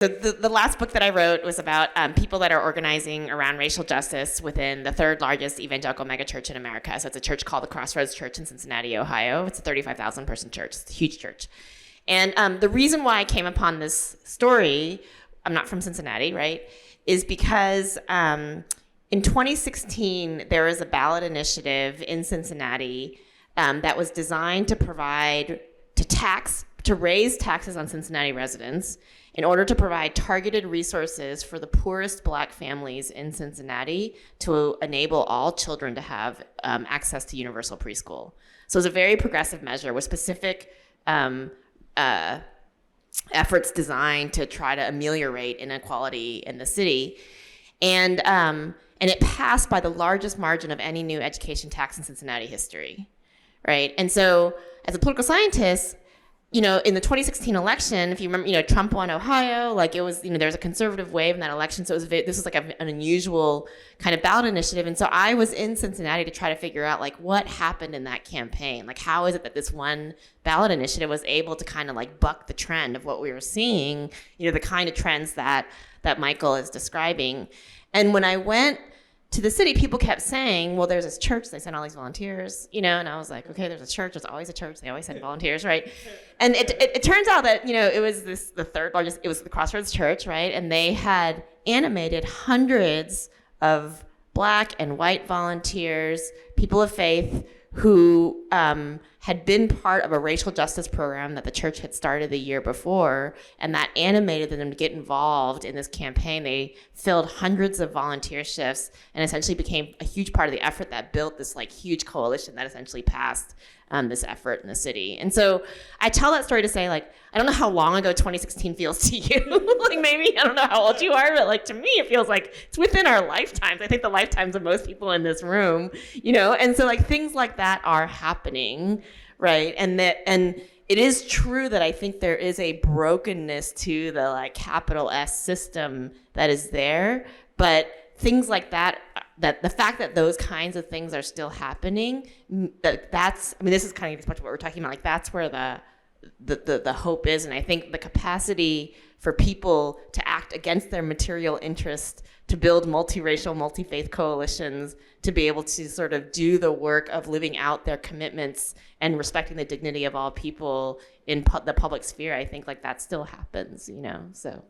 The last book that I wrote was about people that are organizing around racial justice within the third largest evangelical megachurch in America. So it's a church called the Crossroads Church in Cincinnati, Ohio. It's a 35,000 person church. It's a huge church. And the reason why I came upon this story, I'm not from Cincinnati, right, is because in 2016, there was a ballot initiative in Cincinnati that was designed to raise taxes on Cincinnati residents in order to provide targeted resources for the poorest Black families in Cincinnati to enable all children to have access to universal preschool. So it's a very progressive measure with specific efforts designed to try to ameliorate inequality in the city. And it passed by the largest margin of any new education tax in Cincinnati history, right? And so as a political scientist, in the 2016 election, if you remember, Trump won Ohio, like it was, there's a conservative wave in that election. So this was like an unusual kind of ballot initiative. And so I was in Cincinnati to try to figure out like what happened in that campaign. Like, how is it that this one ballot initiative was able to kind of like buck the trend of what we were seeing, the kind of trends that Michael is describing. And when I went to the city, people kept saying, well, there's this church, they sent all these volunteers, and I was like, okay, there's a church, there's always a church, they always send volunteers, right? And it turns out that, it was the third largest, it was the Crossroads Church, right? And they had animated hundreds of Black and white volunteers, people of faith, who had been part of a racial justice program that the church had started the year before, and that animated them to get involved in this campaign. They filled hundreds of volunteer shifts and essentially became a huge part of the effort that built this like huge coalition that essentially passed this effort in the city. And so I tell that story to say, like, I don't know how long ago 2016 feels to you. Like, maybe, I don't know how old you are, but like to me, it feels like it's within our lifetimes. I think the lifetimes of most people in this room, and so like things like that are happening, right? And it is true that I think there is a brokenness to the like capital S system that is there, but things like that the fact that those kinds of things are still happening, this is kind of much what we're talking about. Like, that's where the hope is. And I think the capacity for people to act against their material interest, to build multiracial, multi-faith coalitions, to be able to sort of do the work of living out their commitments and respecting the dignity of all people in the public sphere, I think like that still happens, so.